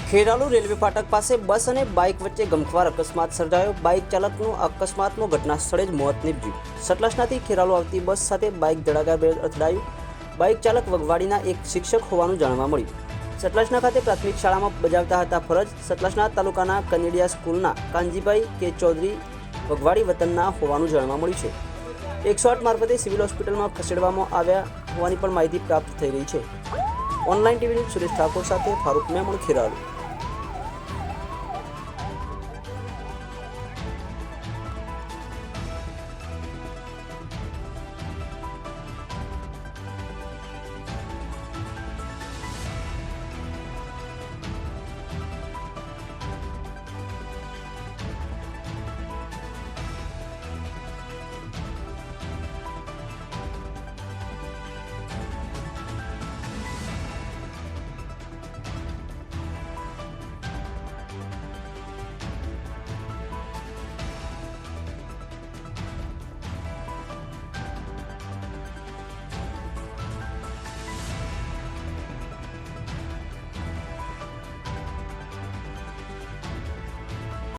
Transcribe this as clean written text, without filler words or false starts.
Kheralu railway ફાટક પાસે બસ અને બાઇક વચ્ચે ગમખ્વાર અકસ્માત સર્જાયો। બાઇક ચાલકનું અકસ્માતમાં ઘટના સ્થળે જ મોત નીપજ્યું। સતલાસનાથી ખેરાલુ આવતી બસ સાથે બાઇક ધડાકાભેર અથડાયું। બાઇક ચાલક વગવાડીના એક શિક્ષક હોવાનું જાણવા મળ્યું। સતલાસના ખાતે પ્રાથમિક શાળામાં બજાવતા હતા ફરજ। સતલાસના તાલુકાના કનેડિયા સ્કૂલના કાનજીભાઈ કે ચૌધરી વગવાડી વતનના હોવાનું જાણવા મળ્યું છે। 108 મારફતે સિવિલ હોસ્પિટલમાં ખસેડવામાં આવ્યા હોવાની પણ માહિતી પ્રાપ્ત થઈ રહી છે। Online TV news Suresh Thakor સાથે ફારૂક મેમણ, ખેરાલુ।